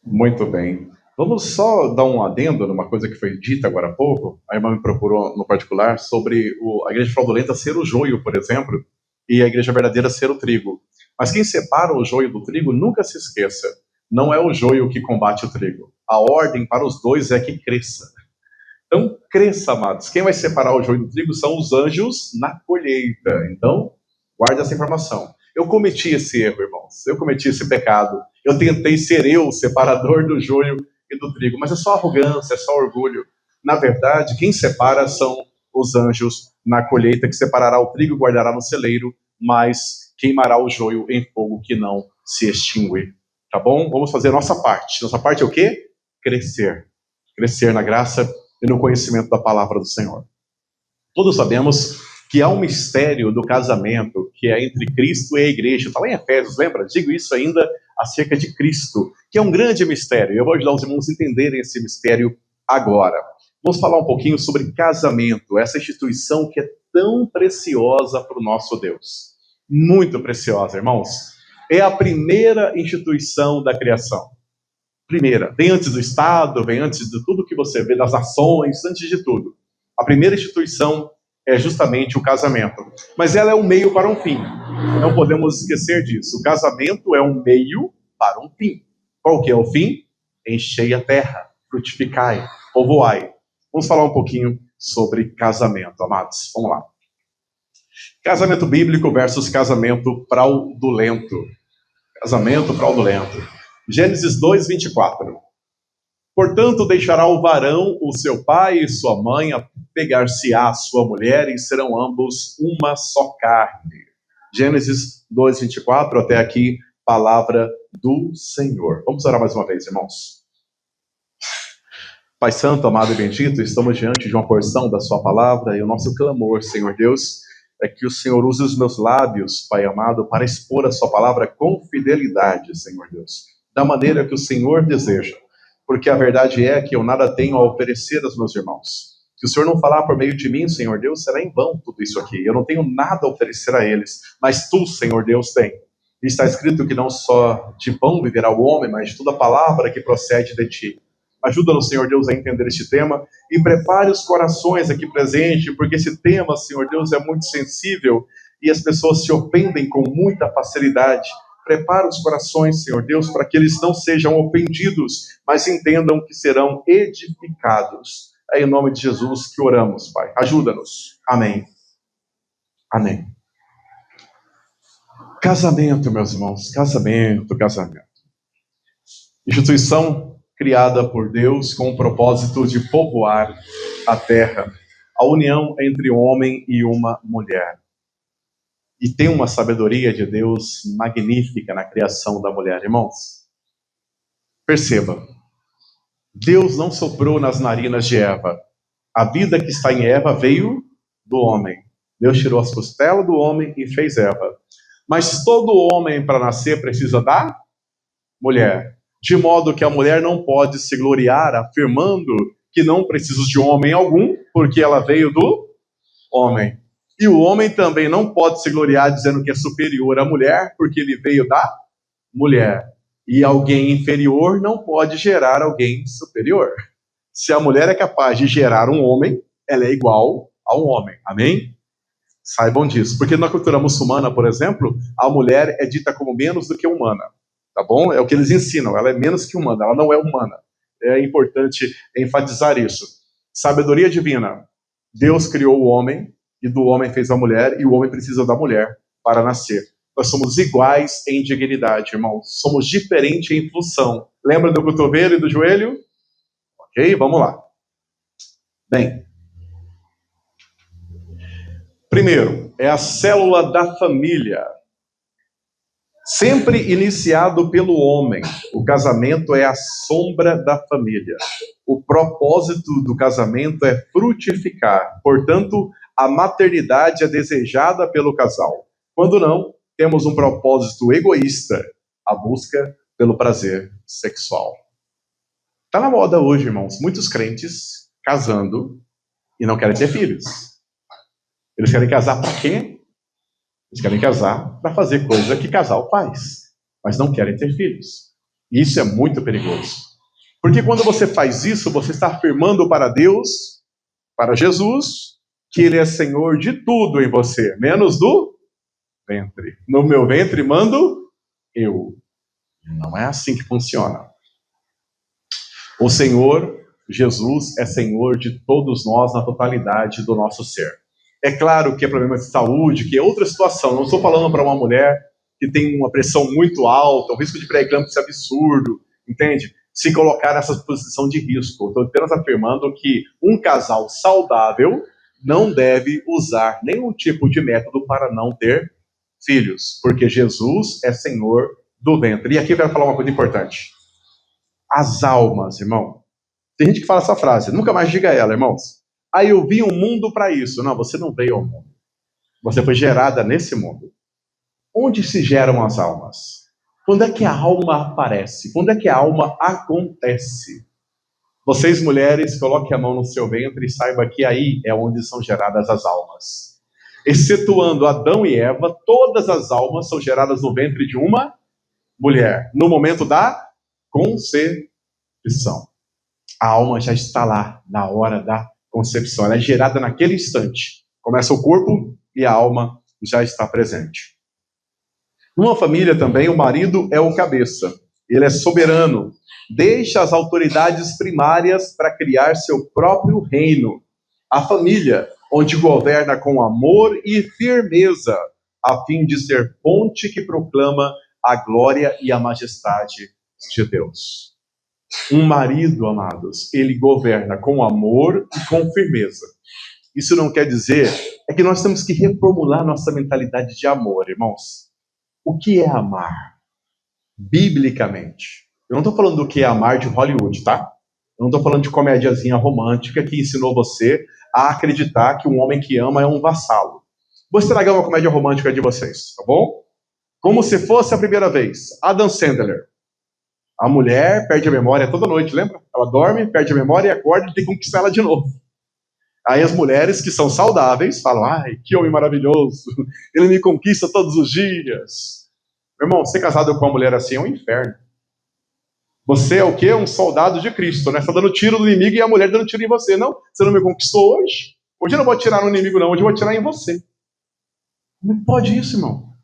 Muito bem. Vamos só dar um adendo numa coisa que foi dita agora há pouco. A irmã me procurou no particular sobre a igreja fraudulenta ser o joio, por exemplo, e a igreja verdadeira ser o trigo. Mas quem separa o joio do trigo, nunca se esqueça, não é o joio que combate o trigo. A ordem para os dois é que cresça. Então, cresça, amados. Quem vai separar o joio do trigo são os anjos na colheita. Então, guarde essa informação. Eu cometi esse erro, irmãos. Eu cometi esse pecado. Eu tentei ser eu o separador do joio e do trigo. Mas é só arrogância, é só orgulho. Na verdade, quem separa são os anjos na colheita, que separará o trigo e guardará no celeiro, mas queimará o joio em fogo que não se extingue. Tá bom? Vamos fazer a nossa parte. Nossa parte é o quê? Crescer. Crescer na graça e no conhecimento da palavra do Senhor. Todos sabemos que há um mistério do casamento que é entre Cristo e a igreja. Está lá em Efésios, lembra? Digo isso ainda acerca de Cristo, que é um grande mistério. Eu vou ajudar os irmãos a entenderem esse mistério agora. Vamos falar um pouquinho sobre casamento, essa instituição que é tão preciosa para o nosso Deus. Muito preciosa, irmãos. É a primeira instituição da criação. Primeira, vem antes do Estado, vem antes de tudo que você vê, das nações, antes de tudo. A primeira instituição é justamente o casamento. Mas ela é um meio para um fim. Não podemos esquecer disso. O casamento é um meio para um fim. Qual que é o fim? Enchei a terra, frutificai, povoai. Vamos falar um pouquinho sobre casamento, amados. Vamos lá. Casamento bíblico versus casamento fraudulento. Casamento fraudulento. Gênesis 2, 24. Portanto, deixará o varão o seu pai e sua mãe, pegar-se-á a sua mulher, e serão ambos uma só carne. Gênesis 2, 24, até aqui, palavra do Senhor. Vamos orar mais uma vez, irmãos. Pai Santo, amado e bendito, estamos diante de uma porção da sua palavra, e o nosso clamor, Senhor Deus, é que o Senhor use os meus lábios, Pai amado, para expor a sua palavra com fidelidade, Senhor Deus, da maneira que o Senhor deseja, porque a verdade é que eu nada tenho a oferecer aos meus irmãos. Se o Senhor não falar por meio de mim, Senhor Deus, será em vão tudo isso aqui. Eu não tenho nada a oferecer a eles, mas tu, Senhor Deus, tem. E está escrito que não só de pão viverá o homem, mas de toda palavra que procede de ti. Ajuda-nos, Senhor Deus, a entender este tema e prepare os corações aqui presentes, porque esse tema, Senhor Deus, é muito sensível e as pessoas se ofendem com muita facilidade. Prepara os corações, Senhor Deus, para que eles não sejam ofendidos, mas entendam que serão edificados. É em nome de Jesus que oramos, Pai. Ajuda-nos. Amém. Amém. Casamento, meus irmãos. Casamento. Instituição criada por Deus com o propósito de povoar a terra. A união entre um homem e uma mulher. E tem uma sabedoria de Deus magnífica na criação da mulher, irmãos. Perceba, Deus não soprou nas narinas de Eva. A vida que está em Eva veio do homem. Deus tirou as costelas do homem e fez Eva. Mas todo homem, para nascer, precisa da mulher. De modo que a mulher não pode se gloriar afirmando que não precisa de homem algum, porque ela veio do homem. E o homem também não pode se gloriar dizendo que é superior à mulher, porque ele veio da mulher. E alguém inferior não pode gerar alguém superior. Se a mulher é capaz de gerar um homem, ela é igual a um homem. Amém? Saibam disso. Porque na cultura muçulmana, por exemplo, a mulher é dita como menos do que humana. Tá bom? É o que eles ensinam. Ela é menos que humana. Ela não é humana. É importante enfatizar isso. Sabedoria divina. Deus criou o homem e do homem fez a mulher, e o homem precisa da mulher para nascer. Nós somos iguais em dignidade, irmãos. Somos diferentes em função. Lembra do cotovelo e do joelho? Ok, vamos lá. Bem, primeiro, é a célula da família. Sempre iniciado pelo homem. O casamento é a sombra da família. O propósito do casamento é frutificar. Portanto, a maternidade é desejada pelo casal. Quando não, temos um propósito egoísta, a busca pelo prazer sexual. Está na moda hoje, irmãos, muitos crentes casando e não querem ter filhos. Eles querem casar para quê? Eles querem casar para fazer coisa que casal faz, mas não querem ter filhos. Isso é muito perigoso. Porque quando você faz isso, você está afirmando para Deus, para Jesus, que Ele é Senhor de tudo em você, menos do ventre. No meu ventre mando eu. Não é assim que funciona. O Senhor, Jesus, é Senhor de todos nós na totalidade do nosso ser. É claro que é problema de saúde, que é outra situação. Não estou falando para uma mulher que tem uma pressão muito alta, um risco de pré-eclâmpsia absurdo, entende? Se colocar nessa posição de risco. Estou apenas afirmando que um casal saudável não deve usar nenhum tipo de método para não ter filhos, porque Jesus é Senhor do ventre. E aqui eu quero falar uma coisa importante. As almas, irmão. Tem gente que fala essa frase, nunca mais diga ela, irmãos. Aí eu vim ao mundo para isso. Não, você não veio ao mundo. Você foi gerada nesse mundo. Onde se geram as almas? Quando é que a alma aparece? Quando é que a alma acontece? Vocês, mulheres, coloquem a mão no seu ventre e saiba que aí é onde são geradas as almas. Excetuando Adão e Eva, todas as almas são geradas no ventre de uma mulher, no momento da concepção. A alma já está lá, na hora da concepção. Ela é gerada naquele instante. Começa o corpo e a alma já está presente. Numa família também, o marido é o cabeça. Ele é soberano. Deixa as autoridades primárias para criar seu próprio reino. A família, onde governa com amor e firmeza, a fim de ser ponte que proclama a glória e a majestade de Deus. Um marido, amados, ele governa com amor e com firmeza. Isso não quer dizer, é que nós temos que reformular nossa mentalidade de amor, irmãos. O que é amar? Biblicamente. Eu não estou falando do que é amar de Hollywood, tá? Eu não estou falando de comédiazinha romântica que ensinou você a acreditar que um homem que ama é um vassalo. Vou estragar uma comédia romântica de vocês, tá bom? Como se fosse a primeira vez. Adam Sandler. A mulher perde a memória toda noite, lembra? Ela dorme, perde a memória e acorda e tem que conquistar ela de novo. Aí as mulheres que são saudáveis falam, ai, que homem maravilhoso, ele me conquista todos os dias. Meu irmão, ser casado com uma mulher assim é um inferno. Você é o quê? Um soldado de Cristo, né? Você está dando tiro no inimigo e a mulher dando tiro em você. Não, você não me conquistou hoje. Hoje eu não vou atirar no inimigo, não. Hoje eu vou atirar em você. Não pode isso, irmão.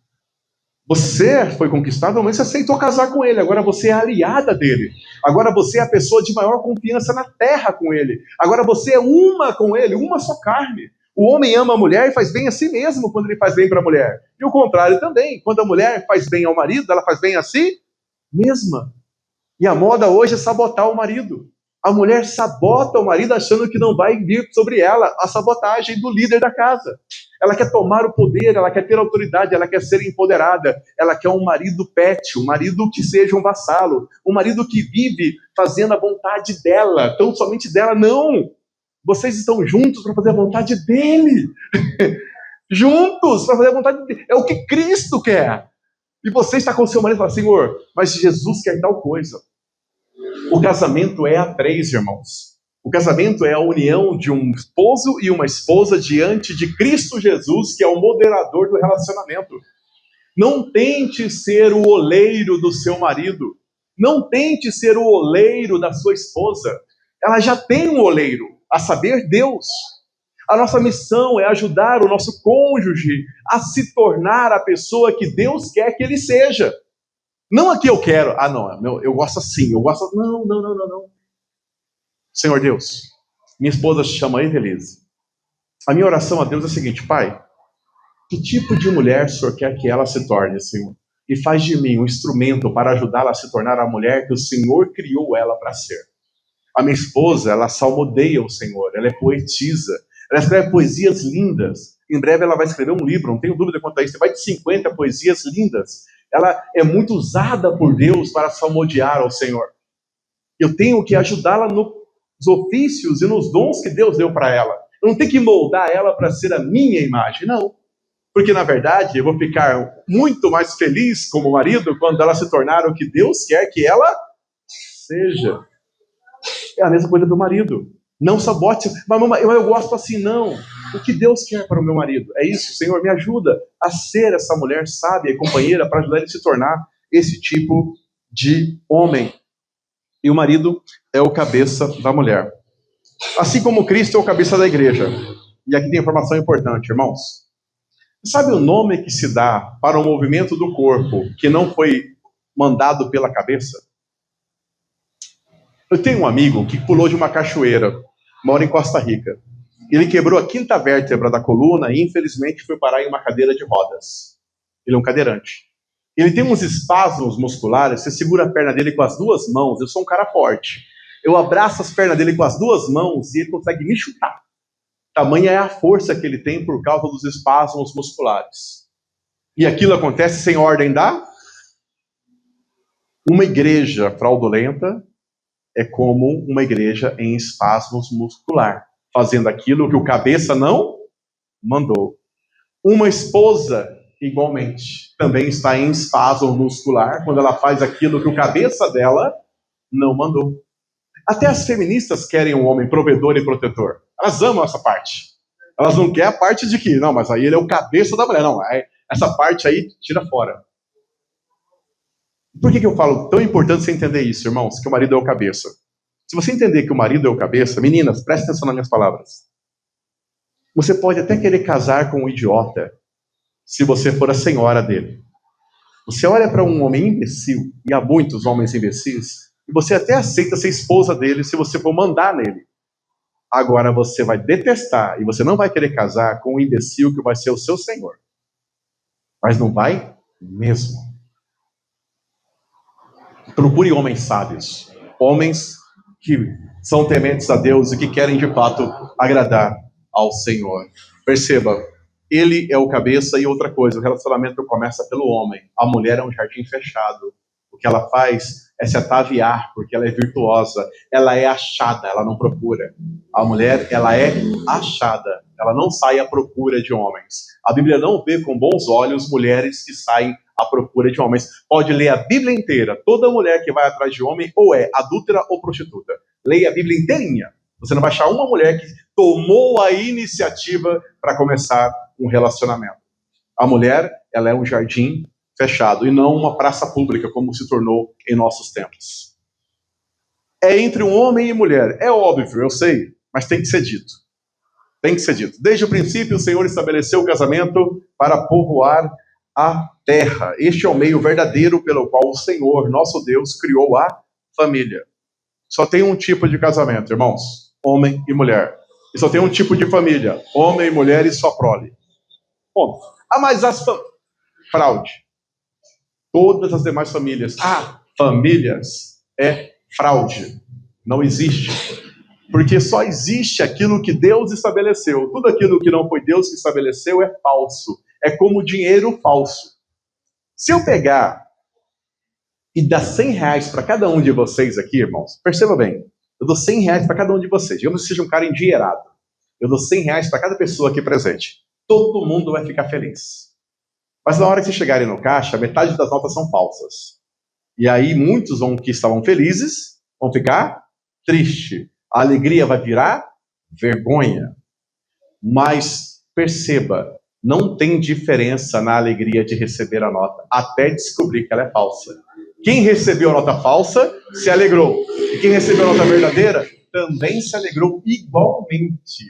Você foi conquistado, mas você aceitou casar com ele. Agora você é aliada dele. Agora você é a pessoa de maior confiança na terra com ele. Agora você é uma com ele, uma só carne. O homem ama a mulher e faz bem a si mesmo quando ele faz bem para a mulher. E o contrário também. Quando a mulher faz bem ao marido, ela faz bem a si mesma. E a moda hoje é sabotar o marido. A mulher sabota o marido achando que não vai vir sobre ela a sabotagem do líder da casa. Ela quer tomar o poder, ela quer ter autoridade, ela quer ser empoderada. Ela quer um marido pet, um marido que seja um vassalo, um marido que vive fazendo a vontade dela, tão somente dela. Não! Vocês estão juntos para fazer a vontade dele. Juntos para fazer a vontade dele. É o que Cristo quer. E você está com o seu marido e fala, Senhor, mas Jesus quer tal coisa. O casamento é a três, irmãos. O casamento é a união de um esposo e uma esposa diante de Cristo Jesus, que é o moderador do relacionamento. Não tente ser o oleiro do seu marido. Não tente ser o oleiro da sua esposa. Ela já tem um oleiro, a saber, Deus. A nossa missão é ajudar o nosso cônjuge a se tornar a pessoa que Deus quer que ele seja. Não a que eu quero. Ah, não, eu gosto assim, eu gosto... Não. Senhor Deus, minha esposa se chama Evelise. A minha oração a Deus é a seguinte, Pai, que tipo de mulher o Senhor quer que ela se torne, Senhor? E faz de mim um instrumento para ajudá-la a se tornar a mulher que o Senhor criou ela para ser. A minha esposa, ela salmodeia o Senhor, ela é poetisa, ela escreve poesias lindas. Em breve ela vai escrever um livro, não tenho dúvida quanto a isso, vai de 50 poesias lindas. Ela é muito usada por Deus para salmodiar ao Senhor. Eu tenho que ajudá-la nos ofícios e nos dons que Deus deu para ela. Eu não tenho que moldar ela para ser a minha imagem, não. Porque, na verdade, eu vou ficar muito mais feliz como marido quando ela se tornar o que Deus quer que ela seja. É a mesma coisa do marido. Não sabote, mas eu gosto assim, não. O que Deus quer para o meu marido? É isso, Senhor, me ajuda a ser essa mulher sábia e companheira para ajudar ele a se tornar esse tipo de homem. E o marido é o cabeça da mulher. Assim como Cristo é o cabeça da igreja. E aqui tem informação importante, irmãos. Sabe o nome que se dá para o movimento do corpo que não foi mandado pela cabeça? Eu tenho um amigo que pulou de uma cachoeira, mora em Costa Rica. Ele quebrou a quinta vértebra da coluna e infelizmente foi parar em uma cadeira de rodas. Ele é um cadeirante. Ele tem uns espasmos musculares, você segura a perna dele com as duas mãos, eu sou um cara forte. Eu abraço as pernas dele com as duas mãos e ele consegue me chutar. Tamanha é a força que ele tem por causa dos espasmos musculares. E aquilo acontece sem ordem da? Uma igreja fraudulenta é como uma igreja em espasmos muscular, fazendo aquilo que o cabeça não mandou. Uma esposa, igualmente, também está em espasmo muscular quando ela faz aquilo que o cabeça dela não mandou. Até as feministas querem um homem provedor e protetor. Elas amam essa parte. Elas não querem a parte de que, não, mas aí ele é o cabeça da mulher. Não, essa parte aí, tira fora. Por que eu falo tão importante você entender isso, irmãos? Que o marido é o cabeça. Se você entender que o marido é o cabeça, meninas, preste atenção nas minhas palavras. Você pode até querer casar com um idiota, se você for a senhora dele. Você olha para um homem imbecil, e há muitos homens imbecis, e você até aceita ser esposa dele se você for mandar nele. Agora você vai detestar, e você não vai querer casar com um imbecil que vai ser o seu senhor. Mas não vai mesmo. Procure homens sábios, homens que são tementes a Deus e que querem de fato agradar ao Senhor. Perceba, ele é o cabeça e outra coisa, o relacionamento começa pelo homem. A mulher é um jardim fechado. O que ela faz é se ataviar, porque ela é virtuosa. Ela é achada, ela não procura. A mulher, ela é achada. Ela não sai à procura de homens. A Bíblia não vê com bons olhos mulheres que saem à procura de homens. Pode ler a Bíblia inteira. Toda mulher que vai atrás de homem ou é adúltera ou prostituta. Leia a Bíblia inteirinha. Você não vai achar uma mulher que tomou a iniciativa para começar um relacionamento. A mulher, ela é um jardim fechado e não uma praça pública, como se tornou em nossos tempos. É entre um homem e mulher. É óbvio, eu sei, mas tem que ser dito. Tem que ser dito. Desde o princípio, o Senhor estabeleceu o casamento para povoar a terra. Este é o meio verdadeiro pelo qual o Senhor, nosso Deus, criou a família. Só tem um tipo de casamento, irmãos. Homem e mulher. E só tem um tipo de família. Homem e mulher e só prole. Ponto. Ah, mas as fraude. Todas as demais famílias. Famílias é fraude. Não existe. Porque só existe aquilo que Deus estabeleceu. Tudo aquilo que não foi Deus que estabeleceu é falso. É como dinheiro falso. Se eu pegar e dar R$100 para cada um de vocês aqui, irmãos, perceba bem, eu dou R$100 para cada um de vocês. Digamos que seja um cara endinheirado. Eu dou R$100 para cada pessoa aqui presente. Todo mundo vai ficar feliz. Mas na hora que vocês chegarem no caixa, metade das notas são falsas. E aí muitos que estavam felizes vão ficar tristes. A alegria vai virar vergonha. Mas perceba, não tem diferença na alegria de receber a nota, até descobrir que ela é falsa. Quem recebeu a nota falsa se alegrou. E quem recebeu a nota verdadeira também se alegrou igualmente.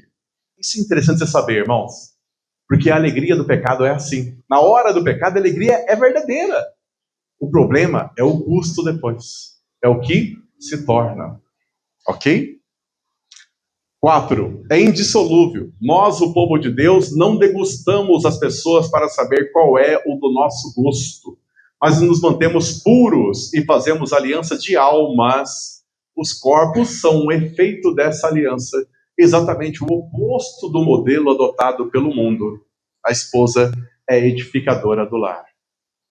Isso é interessante você saber, irmãos. Porque a alegria do pecado é assim. Na hora do pecado, a alegria é verdadeira. O problema é o custo depois. É o que se torna. Ok? 4. É indissolúvel. Nós, o povo de Deus, não degustamos as pessoas para saber qual é o do nosso gosto. Mas nos mantemos puros e fazemos aliança de almas. Os corpos são um efeito dessa aliança. Exatamente o oposto do modelo adotado pelo mundo. A esposa é edificadora do lar.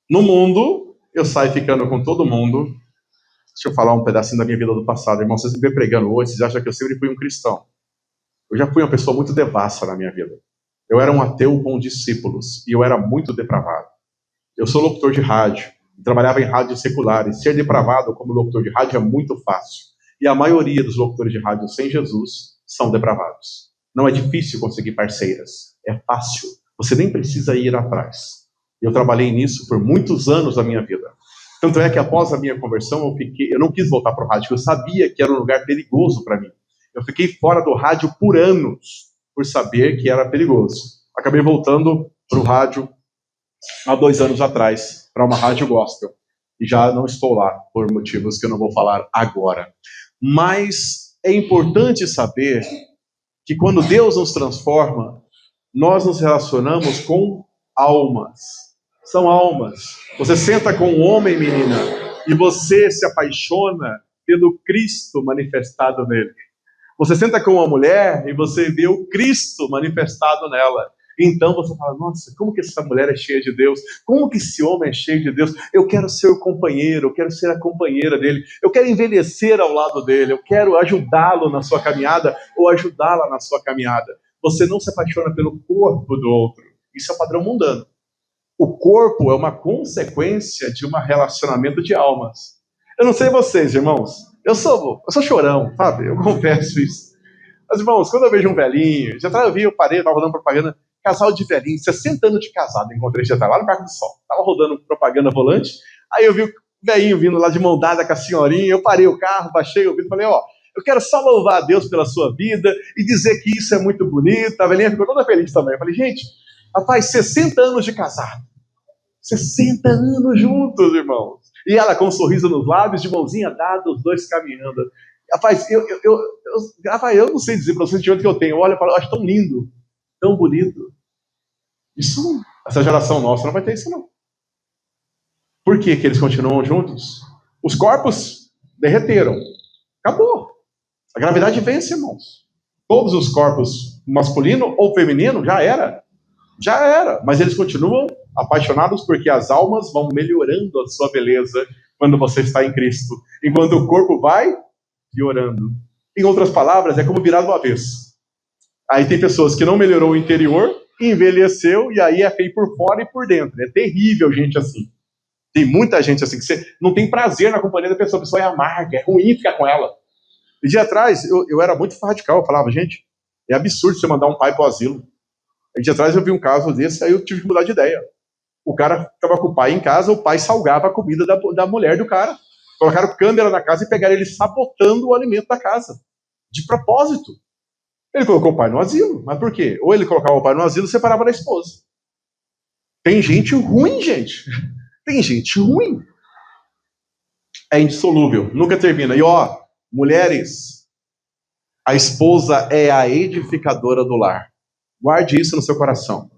No mundo, eu saio ficando com todo mundo. Deixa eu falar um pedacinho da minha vida do passado. Irmão, vocês me vêem pregando hoje, vocês acham que eu sempre fui um cristão. Eu já fui uma pessoa muito devassa na minha vida. Eu era um ateu com discípulos e eu era muito depravado. Eu sou locutor de rádio, trabalhava em rádios seculares. Ser depravado como locutor de rádio é muito fácil. E a maioria dos locutores de rádio sem Jesus são depravados. Não é difícil conseguir parceiras. É fácil. Você nem precisa ir atrás. Eu trabalhei nisso por muitos anos da minha vida. Tanto é que após a minha conversão, eu não quis voltar para o rádio, porque eu sabia que era um lugar perigoso para mim. Eu fiquei fora do rádio por anos, por saber que era perigoso. Acabei voltando para o rádio há 2 anos atrás, para uma rádio gospel. E já não estou lá, por motivos que eu não vou falar agora. Mas é importante saber que quando Deus nos transforma, nós nos relacionamos com almas. São almas. Você senta com um homem, menina, e você se apaixona pelo Cristo manifestado nele. Você senta com uma mulher e você vê o Cristo manifestado nela. Então você fala, nossa, como que essa mulher é cheia de Deus? Como que esse homem é cheio de Deus? Eu quero ser o companheiro, eu quero ser a companheira dele, eu quero envelhecer ao lado dele, eu quero ajudá-lo na sua caminhada ou ajudá-la na sua caminhada. Você não se apaixona pelo corpo do outro. Isso é o padrão mundano. O corpo é uma consequência de um relacionamento de almas. Eu não sei vocês, irmãos, eu sou chorão, sabe? Eu confesso isso. Mas, irmãos, quando eu vejo um velhinho, eu parei, estava rodando propaganda, casal de velhinho, 60 anos de casado, encontrei já lá no Parque do Sol. Estava rodando propaganda volante, aí eu vi o velhinho vindo lá de mão dada com a senhorinha, eu parei o carro, baixei o vidro e falei, eu quero só louvar a Deus pela sua vida e dizer que isso é muito bonito. A velhinha ficou toda feliz também. Eu falei, gente, rapaz, 60 anos de casado. 60 anos juntos, irmãos. E ela com um sorriso nos lábios, de mãozinha dada, os dois caminhando. Rapaz, eu não sei dizer para o sentimento que eu tenho. Olha, eu acho tão lindo, tão bonito. Isso, essa geração nossa não vai ter isso, não. Por que eles continuam juntos? Os corpos derreteram. Acabou. A gravidade vence, irmãos. Todos os corpos, masculino ou feminino, já era. Já era. Mas eles continuam apaixonados porque as almas vão melhorando a sua beleza quando você está em Cristo. Enquanto o corpo vai piorando. Em outras palavras, é como virar do avesso. Aí tem pessoas que não melhorou o interior, envelheceu, e aí é feio por fora e por dentro. É terrível gente assim. Tem muita gente assim, que você não tem prazer na companhia da pessoa, a pessoa é amarga, é ruim ficar com ela. E dia atrás, eu era muito radical, eu falava, gente, é absurdo você mandar um pai para o asilo. E dia atrás eu vi um caso desse, aí eu tive que mudar de ideia. O cara estava com o pai em casa, o pai salgava a comida da mulher do cara. Colocaram câmera na casa e pegaram ele sabotando o alimento da casa. De propósito. Ele colocou o pai no asilo. Mas por quê? Ou ele colocava o pai no asilo e separava da esposa. Tem gente ruim, gente. Tem gente ruim. É indissolúvel. Nunca termina. E mulheres, a esposa é a edificadora do lar. Guarde isso no seu coração.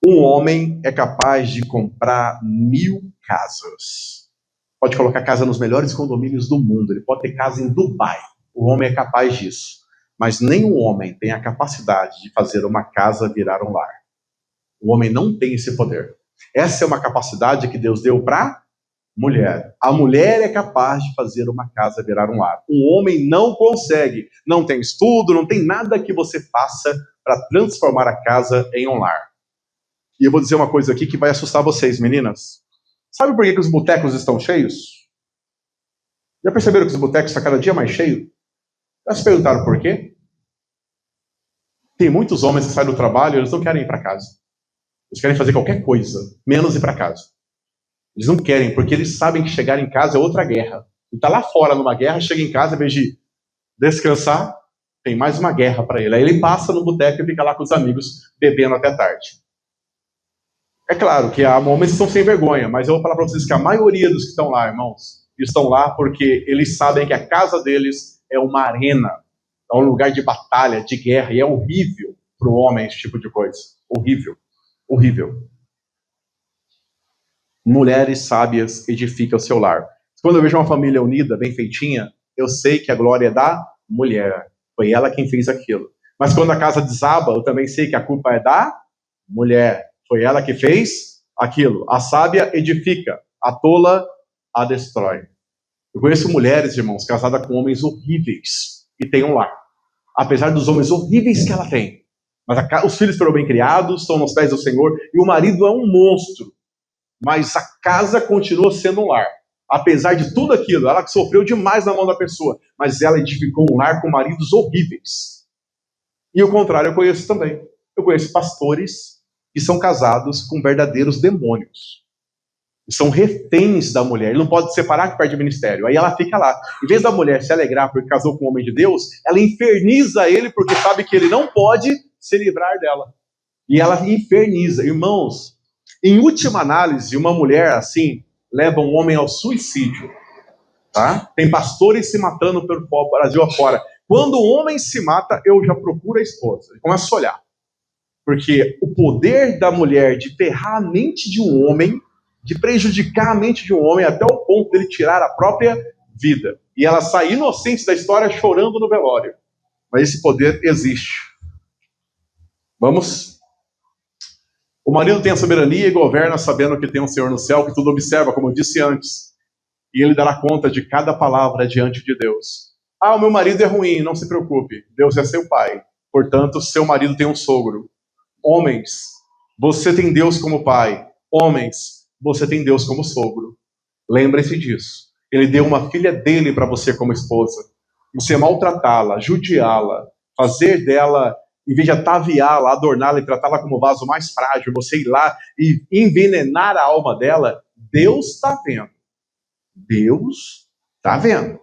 Um homem é capaz de comprar 1000 casas. Pode colocar casa nos melhores condomínios do mundo. Ele pode ter casa em Dubai. O homem é capaz disso. Mas nenhum homem tem a capacidade de fazer uma casa virar um lar. O homem não tem esse poder. Essa é uma capacidade que Deus deu para mulher. A mulher é capaz de fazer uma casa virar um lar. O homem não consegue. Não tem estudo, não tem nada que você faça para transformar a casa em um lar. E eu vou dizer uma coisa aqui que vai assustar vocês, meninas. Sabe por que os botecos estão cheios? Já perceberam que os botecos estão cada dia mais cheios? Já se perguntaram por quê? Tem muitos homens que saem do trabalho e eles não querem ir para casa. Eles querem fazer qualquer coisa, menos ir para casa. Eles não querem, porque eles sabem que chegar em casa é outra guerra. Ele está lá fora numa guerra, chega em casa, em vez de descansar, tem mais uma guerra para ele. Aí ele passa no boteco e fica lá com os amigos, bebendo até tarde. É claro que há homens que estão sem vergonha, mas eu vou falar para vocês que a maioria dos que estão lá, irmãos, estão lá porque eles sabem que a casa deles é uma arena, é um lugar de batalha, de guerra, e é horrível para o homem esse tipo de coisa. Horrível. Horrível. Mulheres sábias edificam o seu lar. Quando eu vejo uma família unida, bem feitinha, eu sei que a glória é da mulher. Foi ela quem fez aquilo. Mas quando a casa desaba, eu também sei que a culpa é da mulher. Foi ela que fez aquilo. A sábia edifica, a tola a destrói. Eu conheço mulheres, irmãos, casadas com homens horríveis e têm um lar. Apesar dos homens horríveis que ela tem. Mas os filhos foram bem criados, estão nos pés do Senhor, e o marido é um monstro. Mas a casa continua sendo um lar. Apesar de tudo aquilo, ela sofreu demais na mão da pessoa, mas ela edificou um lar com maridos horríveis. E o contrário eu conheço também. Eu conheço pastores que são casados com verdadeiros demônios. São reféns da mulher. Ele não pode separar que perde o ministério. Aí ela fica lá. Em vez da mulher se alegrar porque casou com um homem de Deus, ela inferniza ele porque sabe que ele não pode se livrar dela. E ela inferniza. Irmãos, em última análise, uma mulher assim leva um homem ao suicídio. Tá? Tem pastores se matando pelo Brasil afora. Quando o homem se mata, eu já procuro a esposa. Eu começo a olhar. Porque o poder da mulher de ferrar a mente de um homem, de prejudicar a mente de um homem até o ponto dele tirar a própria vida. E ela sai inocente da história chorando no velório. Mas esse poder existe. Vamos? O marido tem a soberania e governa sabendo que tem um Senhor no céu, que tudo observa, como eu disse antes. E ele dará conta de cada palavra diante de Deus. Ah, o meu marido é ruim, não se preocupe. Deus é seu pai. Portanto, seu marido tem um sogro. Homens, você tem Deus como pai. Homens, você tem Deus como sogro. Lembre-se disso. Ele deu uma filha dele para você como esposa. Você maltratá-la, judiá-la, fazer dela, em vez de ataviá-la, adorná-la e tratá-la como vaso mais frágil, você ir lá e envenenar a alma dela, Deus está vendo. Deus está vendo.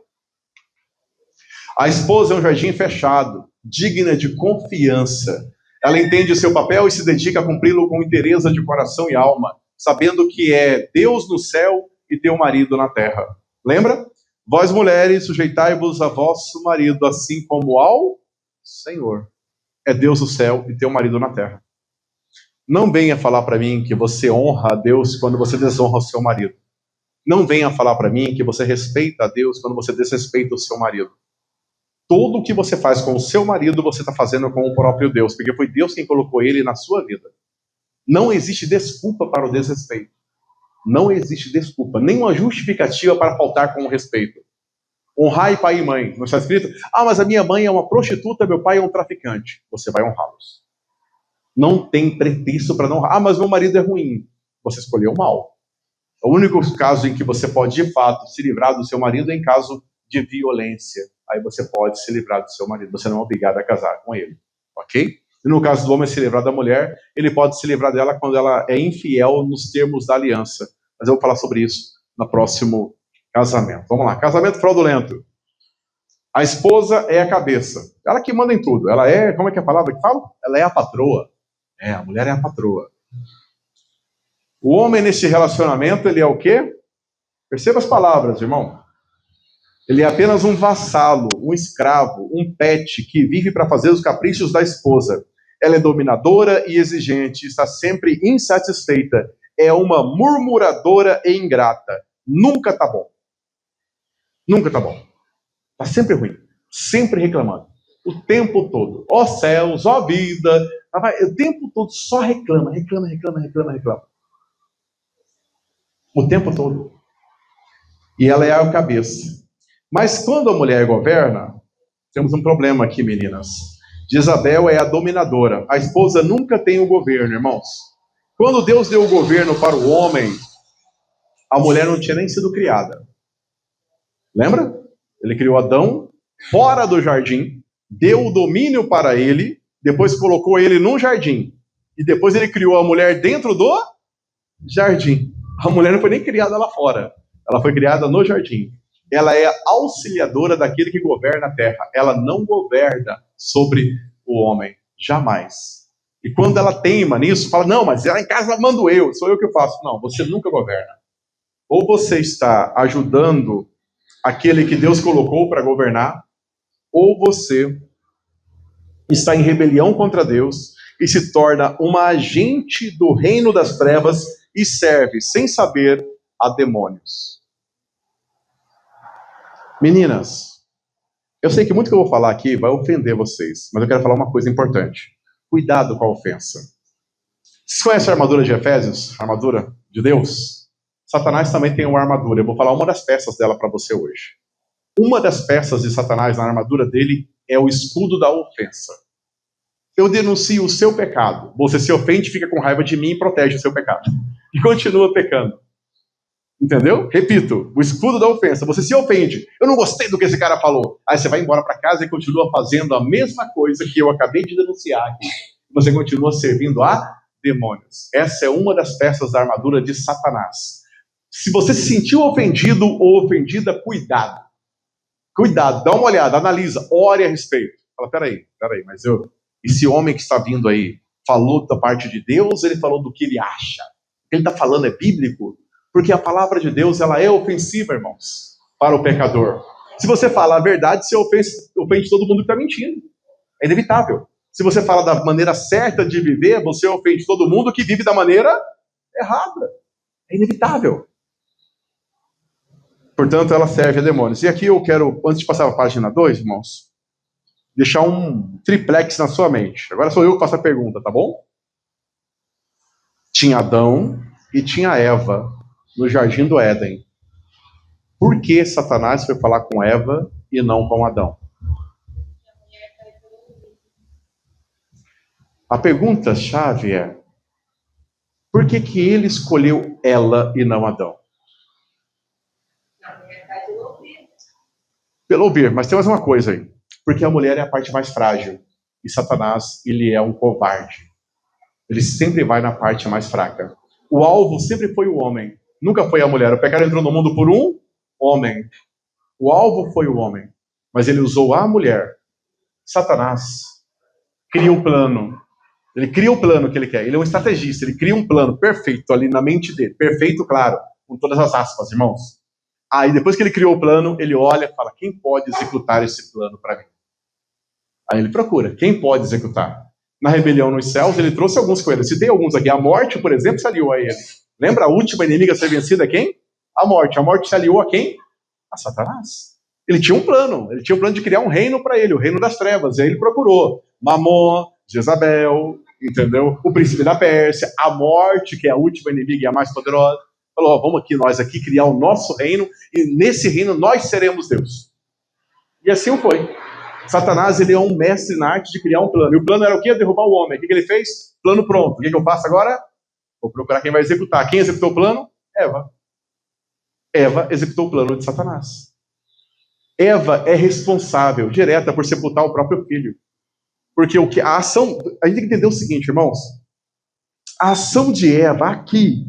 A esposa é um jardim fechado, digna de confiança. Ela entende o seu papel e se dedica a cumpri-lo com inteireza de coração e alma, sabendo que é Deus no céu e teu marido na terra. Lembra? Vós, mulheres, sujeitai-vos a vosso marido, assim como ao Senhor. É Deus no céu e teu marido na terra. Não venha falar para mim que você honra a Deus quando você desonra o seu marido. Não venha falar para mim que você respeita a Deus quando você desrespeita o seu marido. Tudo o que você faz com o seu marido, você está fazendo com o próprio Deus, porque foi Deus quem colocou ele na sua vida. Não existe desculpa para o desrespeito. Não existe desculpa, nenhuma justificativa para faltar com o respeito. Honrai pai e mãe. Não está escrito? Ah, mas a minha mãe é uma prostituta, meu pai é um traficante. Você vai honrá-los. Não tem pretexto para não honrar. Ah, mas meu marido é ruim. Você escolheu mal. O único caso em que você pode, de fato, se livrar do seu marido é em caso de violência. Aí você pode se livrar do seu marido. Você não é obrigado a casar com ele. Ok? E no caso do homem se livrar da mulher, ele pode se livrar dela quando ela é infiel nos termos da aliança. Mas eu vou falar sobre isso no próximo casamento. Vamos lá. Casamento fraudulento. A esposa é a cabeça. Ela que manda em tudo. Ela é, como é que é a palavra que fala? Ela é a patroa. É, a mulher é a patroa. O homem neste relacionamento, ele é o quê? Perceba as palavras, irmão. Ele é apenas um vassalo, um escravo, um pet que vive para fazer os caprichos da esposa. Ela é dominadora e exigente, está sempre insatisfeita. É uma murmuradora e ingrata. Nunca tá bom. Nunca tá bom. Tá sempre ruim. Sempre reclamando. O tempo todo. Ó céus, ó vida. O tempo todo só reclama. O tempo todo. E ela é a cabeça. Mas quando a mulher governa, temos um problema aqui, meninas. Jezabel é a dominadora. A esposa nunca tem o governo, irmãos. Quando Deus deu o governo para o homem, a mulher não tinha nem sido criada. Lembra? Ele criou Adão fora do jardim, deu o domínio para ele, depois colocou ele num jardim. E depois ele criou a mulher dentro do jardim. A mulher não foi nem criada lá fora. Ela foi criada no jardim. Ela é a auxiliadora daquele que governa a terra. Ela não governa sobre o homem. Jamais. E quando ela teima nisso, fala, não, mas ela em casa mando eu, sou eu que faço. Não, você nunca governa. Ou você está ajudando aquele que Deus colocou para governar, ou você está em rebelião contra Deus e se torna uma agente do reino das trevas e serve, sem saber, a demônios. Meninas, eu sei que muito que eu vou falar aqui vai ofender vocês, mas eu quero falar uma coisa importante. Cuidado com a ofensa. Vocês conhecem a armadura de Efésios? A armadura de Deus? Satanás também tem uma armadura. Eu vou falar uma das peças dela para você hoje. Uma das peças de Satanás na armadura dele é o escudo da ofensa. Eu denuncio o seu pecado. Você se ofende, fica com raiva de mim e protege o seu pecado. E continua pecando. Entendeu? Repito, o escudo da ofensa. Você se ofende. Eu não gostei do que esse cara falou. Aí você vai embora para casa e continua fazendo a mesma coisa que eu acabei de denunciar aqui. Você continua servindo a demônios. Essa é uma das peças da armadura de Satanás. Se você se sentiu ofendido ou ofendida, cuidado. Cuidado, dá uma olhada, analisa, ore a respeito. Fala, peraí, mas esse homem que está vindo aí falou da parte de Deus, ele falou do que ele acha. O que ele está falando é bíblico? Porque a palavra de Deus, ela é ofensiva, irmãos, para o pecador. Se você fala a verdade, você ofende todo mundo que está mentindo. É inevitável. Se você fala da maneira certa de viver, você ofende todo mundo que vive da maneira errada. É inevitável. Portanto, ela serve a demônios. E aqui eu quero, antes de passar para a página 2, irmãos, deixar um triplex na sua mente. Agora sou eu que faço a pergunta, tá bom? Tinha Adão e tinha Eva no jardim do Éden. Por que Satanás foi falar com Eva e não com Adão? A pergunta-chave é: por que ele escolheu ela e não Adão? Pelo ouvir, mas tem mais uma coisa aí. Porque a mulher é a parte mais frágil. E Satanás, ele é um covarde. Ele sempre vai na parte mais fraca. O alvo sempre foi o homem. Nunca foi a mulher. O pecado entrou no mundo por um homem. O alvo foi o homem. Mas ele usou a mulher. Satanás cria um plano. Ele cria o plano que ele quer. Ele é um estrategista. Ele cria um plano perfeito ali na mente dele. Perfeito, claro. Com todas as aspas, irmãos. Aí depois que ele criou o plano, ele olha e fala: quem pode executar esse plano para mim? Aí ele procura: quem pode executar? Na rebelião nos céus, ele trouxe alguns com ele. Citei alguns aqui. A morte, por exemplo, se aliou a ele. Lembra a última inimiga a ser vencida é quem? A morte. A morte se aliou a quem? A Satanás. Ele tinha um plano. Ele tinha um plano de criar um reino para ele, o reino das trevas. E aí ele procurou Mamon, Jezabel, entendeu? O príncipe da Pérsia, a morte, que é a última inimiga e a mais poderosa. Falou: vamos aqui, nós aqui, criar o nosso reino, e nesse reino nós seremos Deus. E assim foi. Satanás, ele é um mestre na arte de criar um plano. E o plano era o quê? Derrubar o homem. O que ele fez? Plano pronto. O que eu faço agora? Vou procurar quem vai executar. Quem executou o plano? Eva. Eva executou o plano de Satanás. Eva é responsável, direta, por sepultar o próprio filho. Porque a ação... A gente tem que entender o seguinte, irmãos. A ação de Eva aqui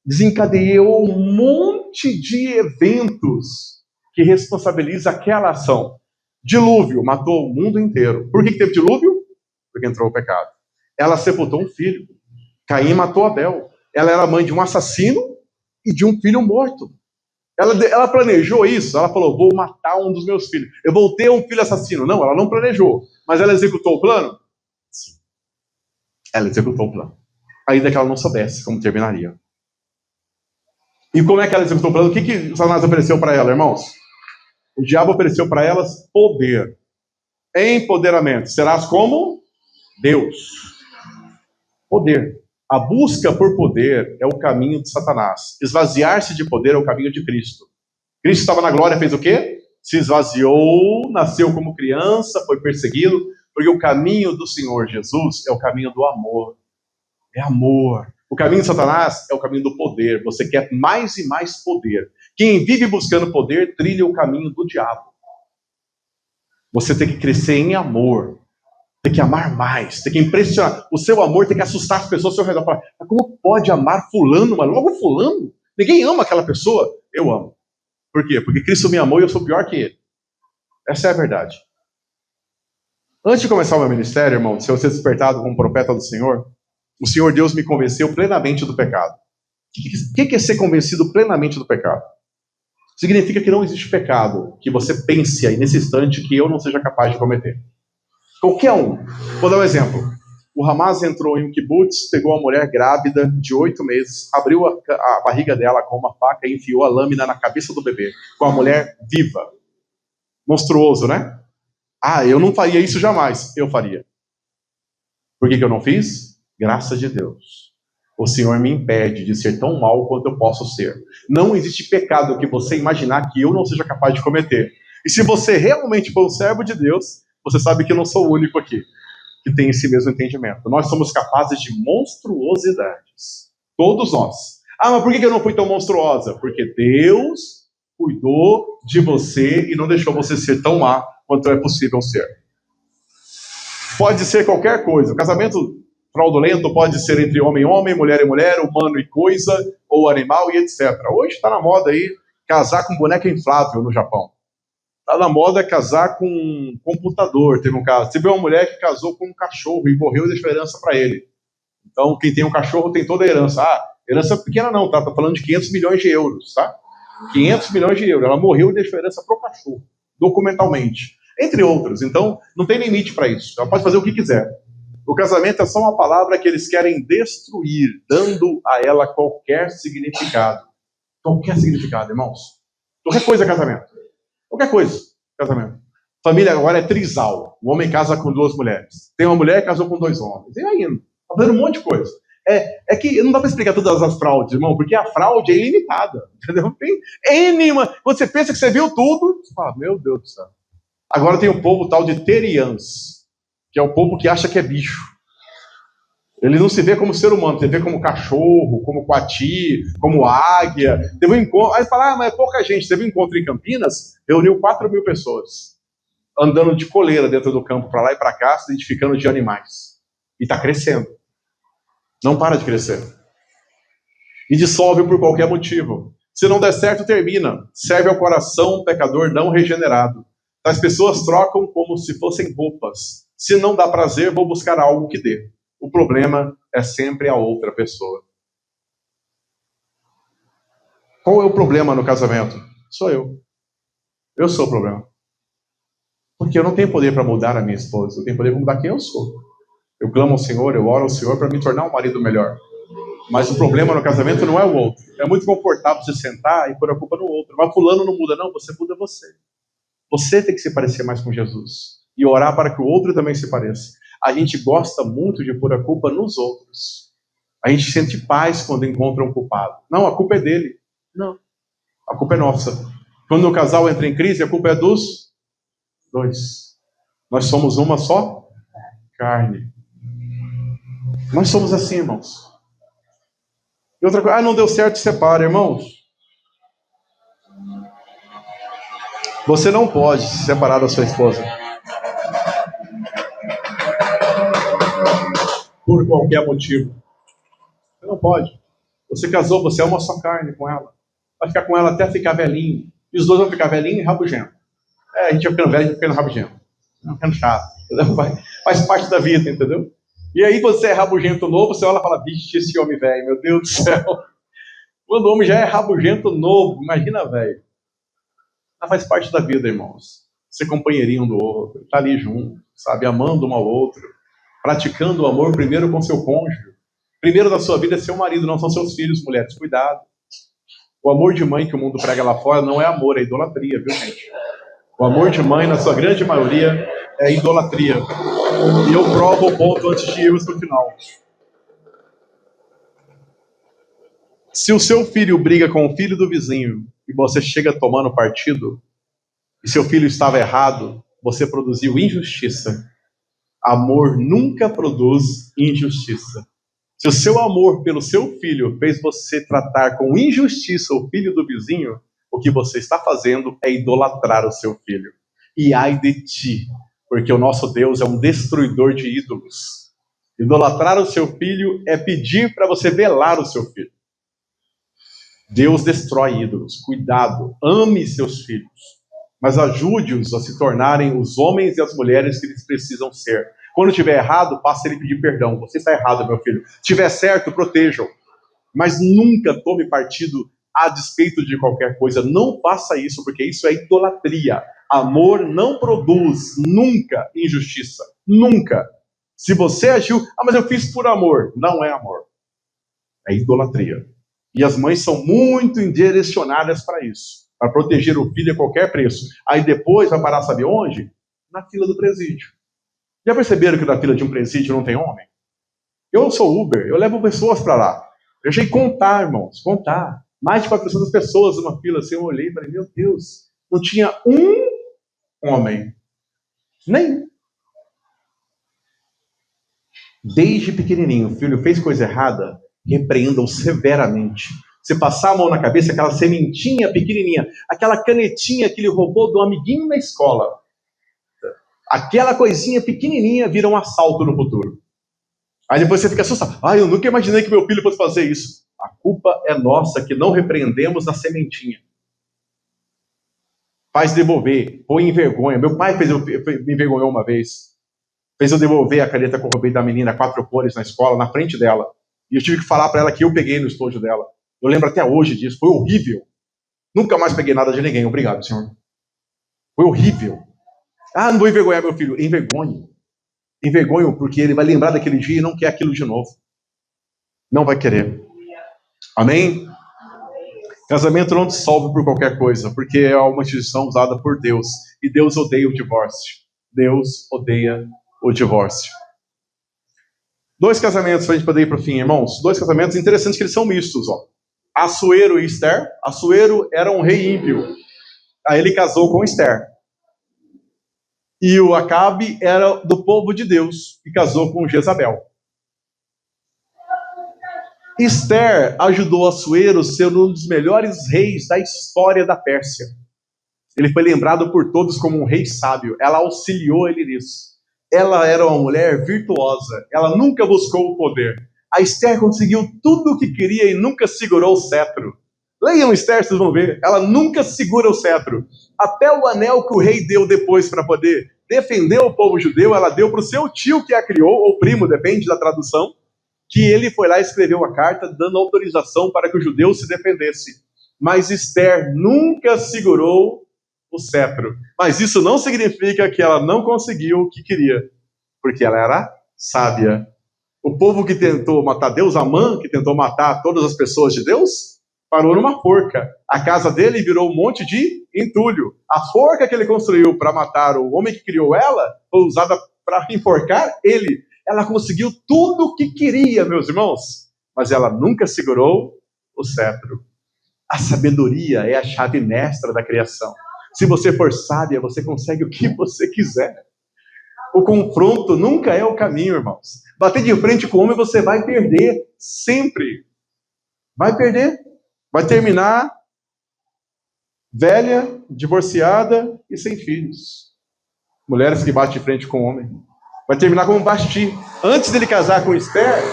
desencadeou um monte de eventos que responsabiliza aquela ação. Dilúvio matou o mundo inteiro. Por que teve dilúvio? Porque entrou o pecado. Ela sepultou um filho. Caim matou Abel. Ela era mãe de um assassino e de um filho morto. Ela planejou isso. Ela falou: vou matar um dos meus filhos. Eu vou ter um filho assassino. Não, ela não planejou. Mas ela executou o plano? Sim. Ela executou o plano. Ainda que ela não soubesse como terminaria. E como é que ela executou o plano? O que Satanás ofereceu para ela, irmãos? O diabo ofereceu para elas poder, empoderamento. Serás como Deus. Poder. A busca por poder é o caminho de Satanás. Esvaziar-se de poder é o caminho de Cristo. Cristo estava na glória, fez o quê? Se esvaziou, nasceu como criança, foi perseguido, porque o caminho do Senhor Jesus é o caminho do amor. É amor. O caminho de Satanás é o caminho do poder. Você quer mais e mais poder. Quem vive buscando poder trilha o caminho do diabo. Você tem que crescer em amor. Tem que amar mais. Tem que impressionar. O seu amor tem que assustar as pessoas ao seu redor. Falar: como pode amar fulano? Mas logo fulano? Ninguém ama aquela pessoa. Eu amo. Por quê? Porque Cristo me amou e eu sou pior que ele. Essa é a verdade. Antes de começar o meu ministério, irmão, se eu ser despertado como profeta do Senhor, o Senhor Deus me convenceu plenamente do pecado. O que é ser convencido plenamente do pecado? Significa que não existe pecado que você pense aí nesse instante que eu não seja capaz de cometer. Qualquer um. Vou dar um exemplo. O Hamas entrou em um kibutz, pegou uma mulher grávida de 8 meses, abriu a barriga dela com uma faca e enfiou a lâmina na cabeça do bebê, com a mulher viva. Monstruoso, né? Eu não faria isso jamais. Eu faria. Por que eu não fiz? Graça de Deus. O Senhor me impede de ser tão mal quanto eu posso ser. Não existe pecado que você imaginar que eu não seja capaz de cometer. E se você realmente for um servo de Deus, você sabe que eu não sou o único aqui que tem esse mesmo entendimento. Nós somos capazes de monstruosidades. Todos nós. Mas por que eu não fui tão monstruosa? Porque Deus cuidou de você e não deixou você ser tão má quanto é possível ser. Pode ser qualquer coisa. O casamento Fraudulento pode ser entre homem e homem, mulher e mulher, humano e coisa, ou animal e etc. Hoje está na moda aí casar com boneca inflável no Japão. Está na moda casar com um computador. Teve um caso. Teve uma mulher que casou com um cachorro e morreu e deixou herança para ele. Então, quem tem um cachorro tem toda a herança. Herança pequena não, tá? Tá falando de 500 milhões de euros, tá? 500 milhões de euros. Ela morreu e deixou herança pro cachorro, documentalmente. Entre outros. Então, não tem limite para isso. Ela pode fazer o que quiser. O casamento é só uma palavra que eles querem destruir, dando a ela qualquer significado. Qualquer significado, irmãos. Qualquer coisa é casamento. Qualquer coisa, casamento. Família agora é trisal. O homem casa com 2 mulheres. Tem uma mulher que casou com 2 homens. E aí, tá fazendo um monte de coisa. É que não dá para explicar todas as fraudes, irmão, porque a fraude é ilimitada. Entendeu? Tem N. Quando você pensa que você viu tudo, você fala, meu Deus do céu. Agora tem o povo tal de terians, que é o povo que acha que é bicho. Ele não se vê como ser humano, ele vê como cachorro, como coati, como águia. Teve um encontro, aí fala, mas é pouca gente. Teve um encontro em Campinas, reuniu 4.000 pessoas, andando de coleira dentro do campo, para lá e para cá, se identificando de animais. E está crescendo. Não para de crescer. E dissolve por qualquer motivo. Se não der certo, termina. Serve ao coração pecador não regenerado. As pessoas trocam como se fossem roupas. Se não dá prazer, vou buscar algo que dê. O problema é sempre a outra pessoa. Qual é o problema no casamento? Sou eu. Eu sou o problema. Porque eu não tenho poder para mudar a minha esposa. Eu tenho poder para mudar quem eu sou. Eu clamo ao Senhor, eu oro ao Senhor para me tornar um marido melhor. Mas o problema no casamento não é o outro. É muito confortável você sentar e pôr a culpa no outro. Mas fulano não muda. Não, você muda você. Você tem que se parecer mais com Jesus. E orar para que o outro também se pareça. A gente gosta muito de pôr a culpa nos outros. A gente sente paz quando encontra um culpado. Não, a culpa é dele. Não. A culpa é nossa. Quando o casal entra em crise, a culpa é dos 2. Nós somos uma só carne. Nós somos assim, irmãos. E outra coisa, não deu certo, separa, irmãos. Você não pode se separar da sua esposa. Por qualquer motivo. Você não pode. Você casou, você é uma só carne com ela. Vai ficar com ela até ficar velhinho. E os 2 vão ficar velhinho e rabugento. A gente vai ficando velho e vai ficando rabugento. Vai ficando chato. Faz parte da vida, entendeu? E aí você é rabugento novo, você olha e fala, vixe, esse homem velho, meu Deus do céu. Quando o homem já é rabugento novo, imagina velho. Mas faz parte da vida, irmãos. Ser companheirinho um do outro, estar ali junto, sabe, amando um ao outro, praticando o amor primeiro com seu cônjuge. Primeiro da sua vida é seu marido, não são seus filhos, mulheres. Cuidado. O amor de mãe que o mundo prega lá fora não é amor, é idolatria, viu, gente? O amor de mãe, na sua grande maioria, é idolatria. E eu provo o ponto antes de irmos para o final. Se o seu filho briga com o filho do vizinho e você chega tomando partido, e seu filho estava errado, você produziu injustiça. Amor nunca produz injustiça. Se o seu amor pelo seu filho fez você tratar com injustiça o filho do vizinho, o que você está fazendo é idolatrar o seu filho. E ai de ti, porque o nosso Deus é um destruidor de ídolos. Idolatrar o seu filho é pedir para você velar o seu filho. Deus destrói ídolos. Cuidado, ame seus filhos, mas ajude-os a se tornarem os homens e as mulheres que eles precisam ser. Quando estiver errado, faça ele pedir perdão. Você está errado, meu filho. Se estiver certo, protejam. Mas nunca tome partido a despeito de qualquer coisa. Não faça isso, porque isso é idolatria. Amor não produz nunca injustiça. Nunca. Se você agiu, mas eu fiz por amor. Não é amor. É idolatria. E as mães são muito direcionadas para isso. Para proteger o filho a qualquer preço. Aí depois vai parar, sabe onde? Na fila do presídio. Já perceberam que na fila de um presídio não tem homem? Eu sou Uber, eu levo pessoas para lá. Eu achei contar, irmãos, contar. Mais de 400 pessoas numa fila, assim, eu olhei e falei, meu Deus, não tinha um homem. Nem. Desde pequenininho, o filho fez coisa errada, repreendam severamente. Você passar a mão na cabeça, aquela sementinha pequenininha, aquela canetinha que ele roubou do amiguinho na escola. Aquela coisinha pequenininha vira um assalto no futuro. Aí depois você fica assustado. Ah, eu nunca imaginei que meu filho fosse fazer isso. A culpa é nossa, que não repreendemos na sementinha. Faz devolver, põe em vergonha. Meu pai me envergonhou uma vez. Fez eu devolver a caneta com o roubei da menina, 4 cores na escola, na frente dela. E eu tive que falar para ela que eu peguei no estojo dela. Eu lembro até hoje disso. Foi horrível. Nunca mais peguei nada de ninguém. Obrigado, senhor. Foi horrível. Ah, não vou envergonhar meu filho. Envergonhe. Envergonhe, porque ele vai lembrar daquele dia e não quer aquilo de novo. Não vai querer. Amém? Casamento não dissolve por qualquer coisa, porque é uma instituição usada por Deus. E Deus odeia o divórcio. Deus odeia o divórcio. 2 casamentos para a gente poder ir para o fim, irmãos. 2 casamentos interessantes que eles são mistos. Ó. Assuero e Esther. Assuero era um rei ímpio. Aí ele casou com Esther. E o Acabe era do povo de Deus e casou com Jezabel. Esther ajudou Assuero a ser um dos melhores reis da história da Pérsia. Ele foi lembrado por todos como um rei sábio. Ela auxiliou ele nisso. Ela era uma mulher virtuosa. Ela nunca buscou o poder. A Esther conseguiu tudo o que queria e nunca segurou o cetro. Leiam Esther, vocês vão ver. Ela nunca segura o cetro. Até o anel que o rei deu depois para poder defender o povo judeu, ela deu para o seu tio que a criou, ou primo, depende da tradução, que ele foi lá e escreveu a carta dando autorização para que o judeu se defendesse. Mas Esther nunca segurou o cetro. Mas isso não significa que ela não conseguiu o que queria, porque ela era sábia. O povo que tentou matar Deus, Amã, que tentou matar todas as pessoas de Deus, parou numa forca. A casa dele virou um monte de entulho. A forca que ele construiu para matar o homem que criou ela, foi usada para enforcar ele. Ela conseguiu tudo o que queria, meus irmãos, mas ela nunca segurou o cetro. A sabedoria é a chave mestra da criação. Se você for sábia, você consegue o que você quiser. O confronto nunca é o caminho, irmãos. Bater de frente com o homem, você vai perder. Sempre. Vai perder. Vai terminar velha, divorciada e sem filhos. Mulheres que batem de frente com o homem. Vai terminar como Vasti. Antes dele casar com Esther,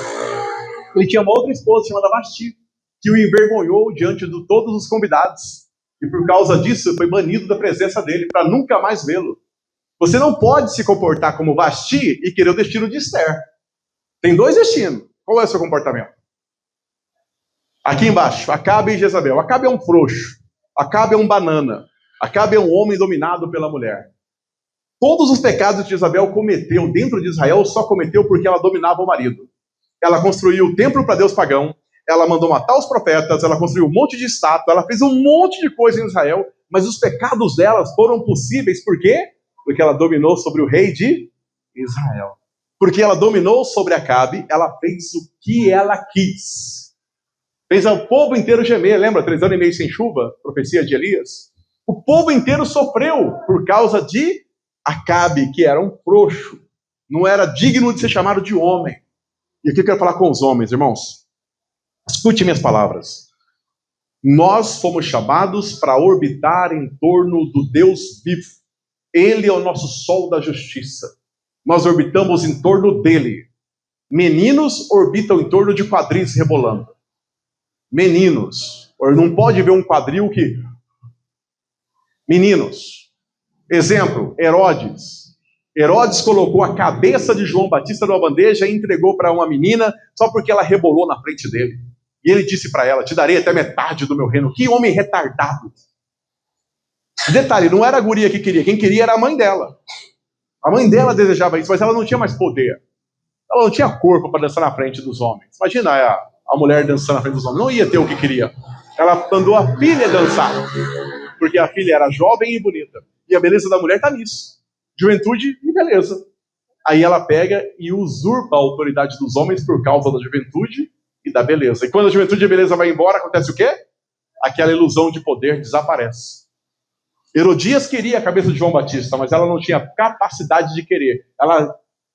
ele tinha uma outra esposa chamada Vasti, que o envergonhou diante de todos os convidados. E por causa disso, foi banido da presença dele, para nunca mais vê-lo. Você não pode se comportar como Vasti e querer o destino de Esther. Tem 2 destinos. Qual é o seu comportamento? Aqui embaixo, Acabe e Jezabel. Acabe é um frouxo. Acabe é um banana. Acabe é um homem dominado pela mulher. Todos os pecados que Jezabel cometeu dentro de Israel só cometeu porque ela dominava o marido. Ela construiu o templo para Deus pagão, ela mandou matar os profetas, ela construiu um monte de estátua, ela fez um monte de coisa em Israel, mas os pecados delas foram possíveis por quê? Porque ela dominou sobre o rei de Israel. Porque ela dominou sobre Acabe, ela fez o que ela quis. Fez o povo inteiro gemer, lembra? 3 anos e meio sem chuva, profecia de Elias. O povo inteiro sofreu por causa de Acabe, que era um frouxo. Não era digno de ser chamado de homem. E aqui eu quero falar com os homens, irmãos. Escute minhas palavras. Nós fomos chamados para orbitar em torno do Deus vivo. Ele é o nosso sol da justiça. Nós orbitamos em torno dele. Meninos orbitam em torno de quadris rebolando. Meninos. Não pode ver um quadril que... Meninos. Exemplo, Herodes. Herodes colocou a cabeça de João Batista numa bandeja e entregou para uma menina só porque ela rebolou na frente dele. E ele disse para ela, te darei até metade do meu reino. Que homem retardado. Detalhe, não era a guria que queria. Quem queria era a mãe dela. A mãe dela desejava isso, mas ela não tinha mais poder. Ela não tinha corpo para dançar na frente dos homens. Imagina a mulher dançando na frente dos homens. Não ia ter o que queria. Ela mandou a filha dançar. Porque a filha era jovem e bonita. E a beleza da mulher está nisso. Juventude e beleza. Aí ela pega e usurpa a autoridade dos homens por causa da juventude e da beleza. E quando a juventude e a beleza vai embora, acontece o quê? Aquela ilusão de poder desaparece. Herodias queria a cabeça de João Batista, mas ela não tinha capacidade de querer. Ela,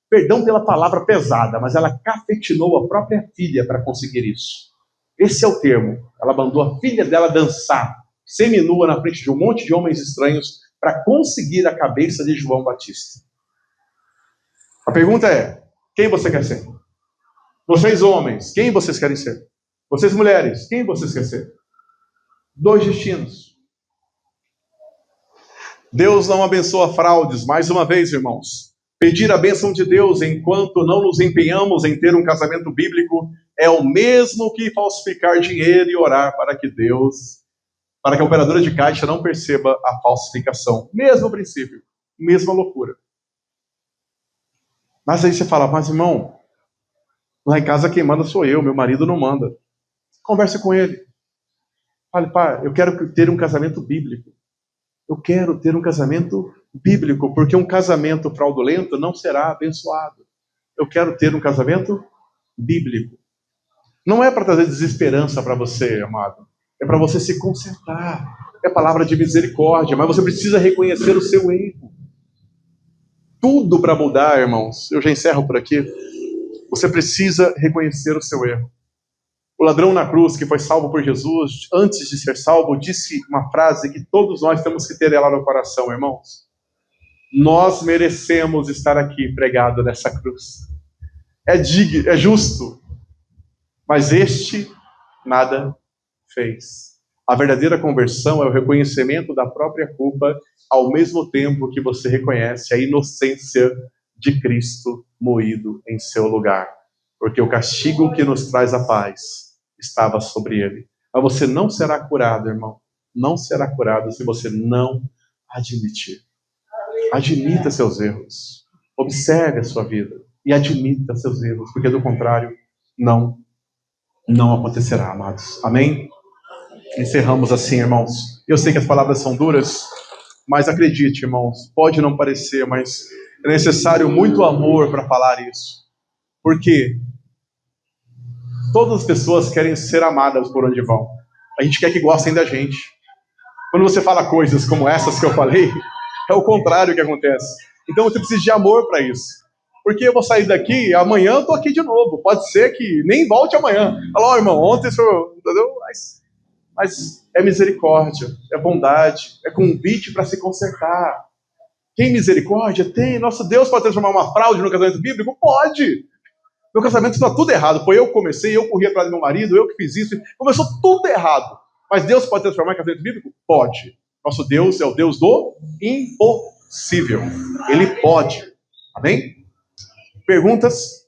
perdão pela palavra pesada, mas ela cafetinou a própria filha para conseguir isso. Esse é o termo. Ela mandou a filha dela dançar, seminua na frente de um monte de homens estranhos, para conseguir a cabeça de João Batista. A pergunta é, quem você quer ser? Vocês homens, quem vocês querem ser? Vocês mulheres, quem vocês querem ser? 2 destinos. Deus não abençoa fraudes, mais uma vez, irmãos. Pedir a bênção de Deus enquanto não nos empenhamos em ter um casamento bíblico é o mesmo que falsificar dinheiro e orar para que a operadora de caixa não perceba a falsificação. Mesmo princípio, mesma loucura. Mas aí você fala, mas irmão, lá em casa quem manda sou eu, meu marido não manda. Converse com ele. Fale, pai, eu quero ter um casamento bíblico. Eu quero ter um casamento bíblico, porque um casamento fraudulento não será abençoado. Eu quero ter um casamento bíblico. Não é para trazer desesperança para você, amado. É para você se consertar. É palavra de misericórdia, mas você precisa reconhecer o seu erro. Tudo para mudar, irmãos, eu já encerro por aqui. Você precisa reconhecer o seu erro. O ladrão na cruz, que foi salvo por Jesus, antes de ser salvo, disse uma frase que todos nós temos que ter ela no coração, irmãos. Nós merecemos estar aqui pregado nessa cruz. É digno, é justo, mas este nada fez. A verdadeira conversão é o reconhecimento da própria culpa, ao mesmo tempo que você reconhece a inocência de Cristo moído em seu lugar. Porque o castigo que nos traz a paz estava sobre ele. Mas você não será curado, irmão. Não será curado se você não admitir. Admita seus erros. Observe a sua vida e admita seus erros, porque do contrário, não acontecerá, amados. Amém? Encerramos assim, irmãos. Eu sei que as palavras são duras, mas acredite, irmãos, pode não parecer, mas é necessário muito amor para falar isso. Porque todas as pessoas querem ser amadas por onde vão. A gente quer que gostem da gente. Quando você fala coisas como essas que eu falei, é o contrário que acontece. Então você precisa de amor para isso. Porque eu vou sair daqui, amanhã eu tô aqui de novo. Pode ser que nem volte amanhã. Fala, irmão, ontem o senhor... Entendeu? Mas é misericórdia, é bondade, é convite para se consertar. Tem misericórdia? Tem. Nosso Deus pode transformar uma fraude no casamento bíblico? Pode. Meu casamento está tudo errado. Foi eu que comecei, eu corri atrás do meu marido, eu que fiz isso. Começou tudo errado. Mas Deus pode transformar em casamento bíblico? Pode. Nosso Deus é o Deus do impossível. Ele pode. Amém? Perguntas?